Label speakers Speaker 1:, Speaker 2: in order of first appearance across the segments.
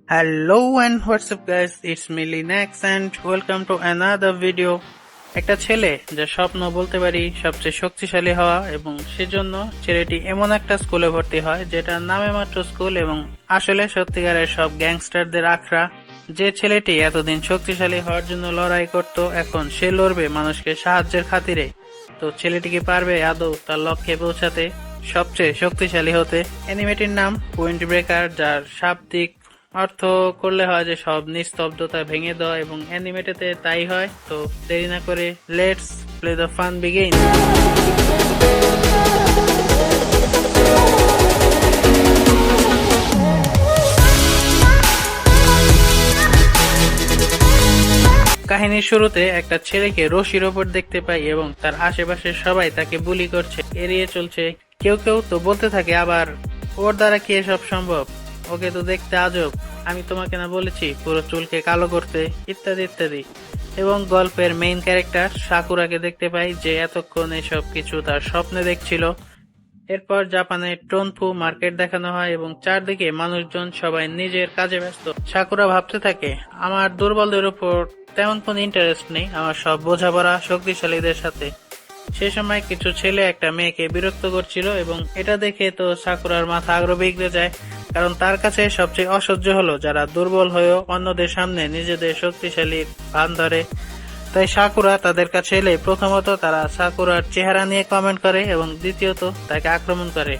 Speaker 1: Hello and what's up guys, it's me Linux and welcome to another video. একটা ছেলে যে স্বপ্ন বলতে পারি সবচেয়ে শক্তিশালী হওয়া এবং সেজন্য ছেলেটি এমন একটা স্কুলে ভর্তি হয় যেটা নামে মাত্র স্কুল এবং আসলে সত্যিকারের সব গ্যাংস্টারদের আখড়া। যে ছেলেটি এতদিন শক্তিশালী হওয়ার জন্য লড়াই করত এখন সে লড়বে মানুষকে সাহায্যের খাতিরে। তো ছেলেটি কি পারবে আদৌ তার লক্ষ্যে পৌঁছাতে, সবচেয়ে শক্তিশালী হতে? অ্যানিমেটির নাম উইন্ড ব্রেকার, যার শাব্দিক অর্থ করলে হয় যে সব নিস্তব্ধতা ভেঙে দেওয়া এবং অ্যানিমেটেতে তাই হয়। তো দেরি না করে let's play the fun begin. কাহিনীর শুরুতে একটা ছেলেকে রশির ওপর দেখতে পাই এবং তার আশেপাশে সবাই তাকে বুলি করছে, এড়িয়ে চলছে। কেউ কেউ তো বলতে থাকে আবার ওর দ্বারা কি এসব সম্ভব, ওকে তো দেখতে আজব, আমি তোমাকে না বলেছি পুরো চুলকে কালো করতে, ইত্যাদি ইত্যাদি। এবং গল্পের মেইন ক্যারেক্টার সাকুরাকে দেখতে পাই যে এতক্ষণ এসব কিছু তার স্বপ্নে দেখছিল। এরপর জাপানের টোনফু মার্কেট দেখানো হয় এবং চারদিকে মানুষজন সবাই নিজের কাজে ব্যস্ত। সাকুরা ভাবতে থাকে আমার দুর্বলদের উপর তেমন কোনো ইন্টারেস্ট নেই, আমার সব বোঝাপড়া শক্তিশালীদের সাথে। সে সময় কিছু ছেলে একটা মেয়েকে বিরক্ত করছিল এবং এটা দেখে তো সাকুরার মাথা আগ্রহ বিগড়ে যায়, কারণ তার কাছে সবচেয়ে অসহ্য হলো যারা দুর্বল হয়েও অন্যদের সামনে নিজেদের শক্তিশালী ভান ধরে। তাই সাকুরা তাদের কাছে এলে প্রথমত তারা সাকুরার চেহারা নিয়ে কমেন্ট করে এবং দ্বিতীয়ত তাকে আক্রমণ করে।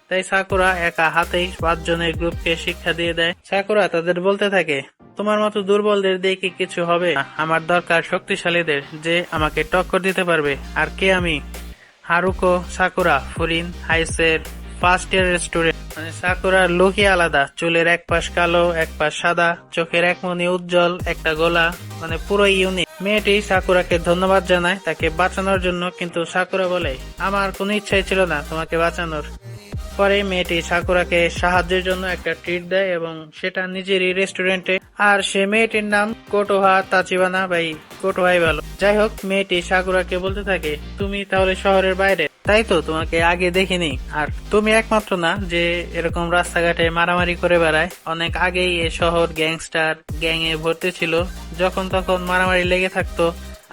Speaker 1: তাই সাকুরা একা হাতেই 5 জনের গ্রুপকে শিক্ষা দিয়ে দেয়। সাকুরা তাদের বলতে থাকে তোমার মতো দুর্বলদের দিয়ে কি কিছু হবে না, আমার দরকার শক্তিশালীদের যে আমাকে টক্কর দিতে পারবে। আর কে আমি? হারুকো সাকুরা, ফুরিন হাইসের ফার্স্ট ইয়ারের স্টুডেন্ট। মানে সাকুরার লুকই আলাদা, চুলের এক পাশ কালো এক পাশ সাদা, চোখের এক মনি উজ্জ্বল একটা গোলা, মানে পুরো ইউনিক। মেয়েটি সাকুরাকে ধন্যবাদ জানায় তাকে বাঁচানোর জন্য, কিন্তু সাকুরা বলে আমার কোনো ইচ্ছাই ছিল না তোমাকে বাঁচানোর। পরে মেয়েটি সাকুরাকে সাহায্যের জন্য একটা ট্রিট দেয় এবং সেটা নিজেরই রেস্টুরেন্টে। আর সে মেয়েটির নাম কোটোহা তাচিবানা, ভাই কোটোহাই ভালো। যাই হোক, মেয়েটি সাকুরাকে বলতে থাকে তুমি তাহলে শহরের বাইরে, তাই তো তোমাকে আগে দেখিনি। আর তুমি একমাত্র না যে এরকম রাস্তাঘাটে মারামারি করে বেড়ায়, অনেক আগেই এ শহর গ্যাংস্টার গ্যাং এ ভর্তি ছিল, যখন তখন মারামারি লেগে থাকতো।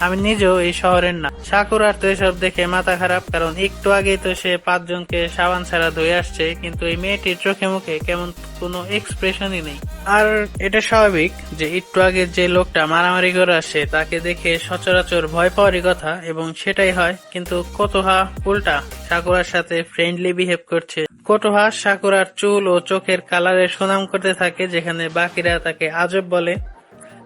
Speaker 1: আমি নিজেও এই শহরের না। সাকুরার তো এসব দেখে মাথা খারাপ, কারণ একটু আগেই তো সে 5 জনকে সাবান ছাড়া ধুয়ে আসছে, কিন্তু এই মেয়েটির চোখে মুখে কেমন কোনো এক্সপ্রেশনই নেই। আর এটা স্বাভাবিক যে একটু আগে যে লোকটা মারামারি করে আসে তাকে দেখে সচরাচর ভয় পাওয়ারই কথা, এবং সেটাই হয়। কিন্তু কোটোহা উল্টা সাকুরার সাথে ফ্রেন্ডলি বিহেভ করছে। কোটোহা সাকুরার চুল ও চোখের কালারের সুনাম করতে থাকে, যেখানে বাকিরা তাকে আজব বলে।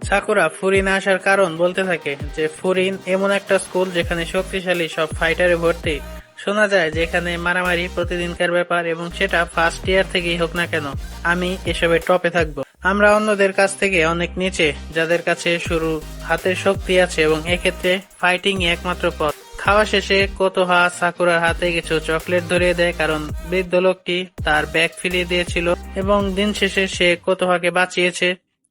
Speaker 1: সাকুরা ফুরিন আসার কারণ বলতে থাকে যে ফুরিন এমন একটা স্কুল যেখানে শক্তিশালী সব ফাইটারে ভর্তি। শোনা যায় যেখানে মারামারি প্রতিদিনকার ব্যাপার এবং সেটা ফার্স্ট ইয়ার থেকেই হোক না কেন, আমি এসবে টপে থাকবো। আমরা অন্যদের কাছ থেকে অনেক নিচে, যাদের কাছে শুরু হাতের শক্তি আছে এবং এক্ষেত্রে ফাইটিং একমাত্র পথ। খাওয়া শেষে কোটোহা সাকুরার হাতে কিছু চকলেট ধরিয়ে দেয়, কারণ বৃদ্ধ লোকটি তার ব্যাগ ফিরিয়ে দিয়েছিল এবং দিন শেষে সে কোটোহাকে বাঁচিয়েছে।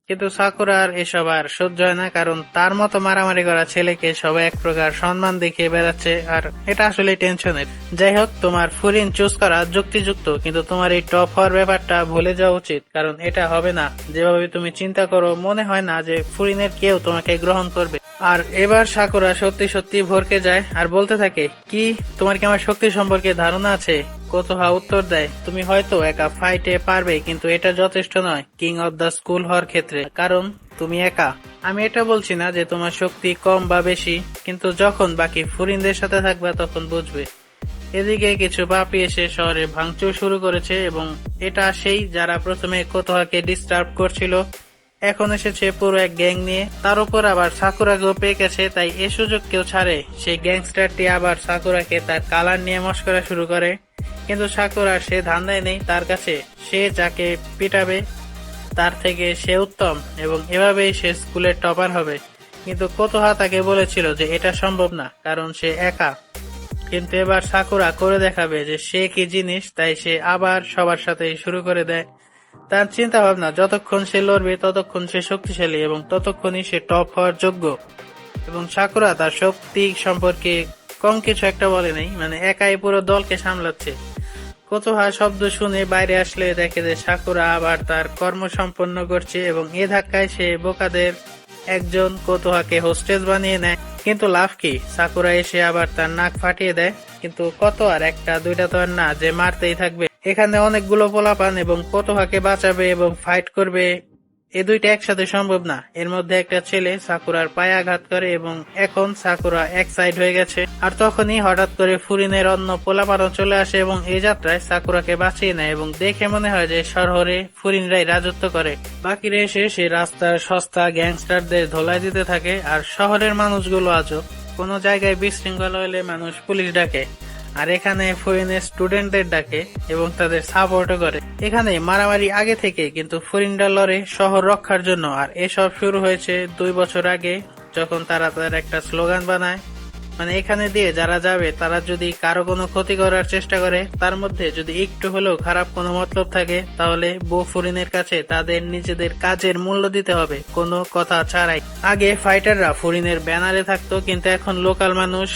Speaker 1: কিন্তু সাকুরার এসব আর সহ্য হয় না, কারণ তার মতো মারামারি করা ছেলেকে সবাই এক প্রকার সম্মান দেখিয়ে বেড়াচ্ছে, আর এটা আসলে টেনশনের। যাই হোক, তোমার ফুরিন চুজ করা যুক্তিযুক্ত, কিন্তু তোমার এই টপ হওয়ার ব্যাপারটা ভুলে যাওয়া উচিত, কারণ এটা হবে না যেভাবে তুমি চিন্তা করো। মনে হয় না যে ফুরিনের কেউ তোমাকে গ্রহণ করবে। আর এবার সাকুরা সত্যি সত্যি ভরকে যায় আর বলতে থাকে কি তোমার কি আমার শক্তি সম্পর্কে ধারণা আছে? কোটোহা উত্তর দেয় তুমি হয়তো একা ফাইটে পারবে, কিন্তু এটা যথেষ্ট নয় কিং অব দ্য স্কুল হওয়ার ক্ষেত্রে, কারণ তুমি একা। আমি এটা বলছি না যে তোমার শক্তি কম বা বেশি, কিন্তু যখন বাকি ফুরিনদের সাথে থাকবে তখন বুঝবে। এদিকে কিছু পাপি এসে শহরে ভাঙচুর শুরু করেছে এবং এটা সেই যারা প্রথমে কোটোহাকে ডিস্টার্ব করছিল, এখন এসেছে পুরো এক গ্যাং নিয়ে। তার উপর আবার সাকুরাকেও পেয়ে গেছে, তাই এ সুযোগ কেউ ছাড়ে। সেই গ্যাংস্টারটি আবার সাকুরাকে তার কালার নিয়ে মস্করা শুরু করে, কিন্তু সাকুরা সে ধান্দায় নেই। তার কাছে সে যাকে পিটাবে তার থেকে সে উত্তম এবং এভাবেই সে স্কুলের টপার হবে। কিন্তু কোটোহা তাকে বলেছিল যে এটা সম্ভব না, কারণ সে একা। কিন্তু এবার সাকুরা করে দেখাবে যে সে কি জিনিস, তাই সে আবার সবার সাথে শুরু করে দেয়। তার চিন্তা ভাবনা যতক্ষণ সে লড়বে ততক্ষণ সে শক্তিশালী এবং ততক্ষণই সে টপ হওয়ার যোগ্য। এবং সাকুরা তার শক্তি সম্পর্কে কম কিছু একটা বলে নেই, মানে একাই পুরো দলকে সামলাচ্ছে। কোতোহা শব্দ শুনে বাইরে আসলে দেখে যে সাকুরা আবার তার কর্ম সম্পন্ন করছে এবং এ ধাক্কায় সে বোকাদের একজন কোতোহাকে হোস্টেস বানিয়ে নেয়। কিন্তু লাভ কি, সাকুরা এসে আবার তার নাক ফাটিয়ে দেয়। কিন্তু কত আর একটা দুইটা তো আর না যে মারতেই থাকবে। এখানে অনেকগুলো পোলাপান এবং কোতোহাকে বাঁচাবে এবং ফাইট করবে, এ দুইটা একসাথে সম্ভব না। এর মধ্যে একটা ছেলে সাকুরার পায়ে আঘাত করে এবং এখন সাকুরা এক সাইড হয়ে গেছে। আর তখনই হঠাৎ করে ফুরিনের অন্য পোলাপানও চলে আসে এবং এই যাত্রায় সাকুরাকে বাঁচিয়ে নেয় এবং দেখে মনে হয় যে শহরে ফুরিনরাই রাজত্ব করে। বাকিরা এসে সে রাস্তার সস্তা গ্যাংস্টারদের ধোলাই দিতে থাকে। আর শহরের মানুষগুলো আজও কোনো জায়গায় বিশৃঙ্খলা হলে মানুষ পুলিশ ডাকে, আর এখানে ফরিনের স্টুডেন্টদের ডাকে এবং তাদের সাপোর্টও করে। এখানে মারামারি আগে থেকে, কিন্তু ফরিনরা লড়ে শহর রক্ষার জন্য। আর এসব শুরু হয়েছে 2 বছর আগে, যখন তারা তাদের একটা স্লোগান বানায়, মানে এখানে দিয়ে যারা যাবে তারা যদি কারো কোনো ক্ষতি করার চেষ্টা করে, তার মধ্যে যদি একটু হলেও খারাপ কোনো মতলব থাকে, তাহলে ফরিনের কাছে তাদের নিজেদের কাজের মূল্য দিতে হবে, কোনো কথা ছাড়াই। আগে ফাইটাররা ফরিনের ব্যানারে থাকতো, কিন্তু এখন লোকাল মানুষ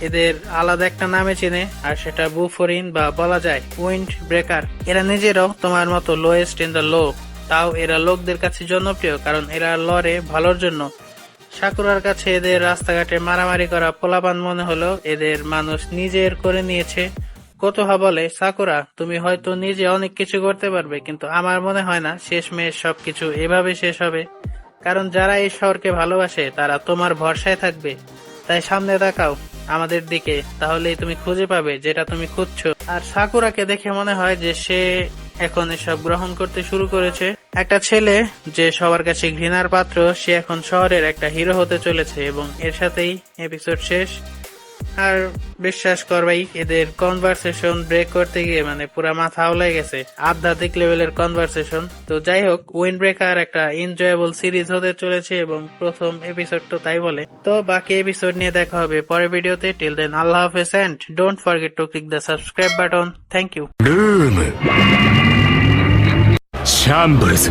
Speaker 1: এদের আলাদা একটা নামে চেনে, আর সেটা বুফরিন বা বলা যায় উইন্ড ব্রেকার। এরা নিজেরাও তোমার মতো লোয়েস্ট ইন দ্য লো, তাও এরা লোকদের কাছে জনপ্রিয় কারণ এরা লড়ে ভালোর জন্য। সাকুরার কাছে এদের রাস্তাঘাটে মারামারি করা পোলাপান মনে হলো এদের মানুষ নিজের করে নিয়েছে। কোতোহা বলে, সাকুরা তুমি হয়তো নিজে অনেক কিছু করতে পারবে, কিন্তু আমার মনে হয় না শেষমেশ সবকিছু এভাবে শেষ হবে, কারণ যারা এই শহরকে ভালোবাসে তারা তোমার ভরসায় থাকবে। তাই সামনে তাকাও আমাদের দিকে, তাহলেই তুমি খুঁজে পাবে যেটা তুমি খুঁজছো। আর সাকুরাকে দেখে মনে হয় যে সে এখন এসব গ্রহণ করতে শুরু করেছে। একটা ছেলে যে সবার কাছে ঘৃণার পাত্র, সে এখন শহরের একটা হিরো হতে চলেছে। এবং এর সাথেই এপিসোড শেষ। আর বিশ্বাস করবাই, এদের কনভারসেশন ব্রেক করতে গিয়ে মানে পুরা মাথা আউলাই গেছে, আধ্যাত্মিক লেভেলের কনভারসেশন। তো যাই হোক, উইন্ড ব্রেকার একটা এনজয়েবল সিরিজ হতে চলেছে এবং প্রথম এপিসোড তো তাই বলে। তো বাকি এপিসোড নিয়ে দেখা হবে পরের ভিডিওতে। টিল দেন, আল্লাহ হাফেজ and don't forget to click the subscribe button. Thank you.
Speaker 2: ルームシャンブルズ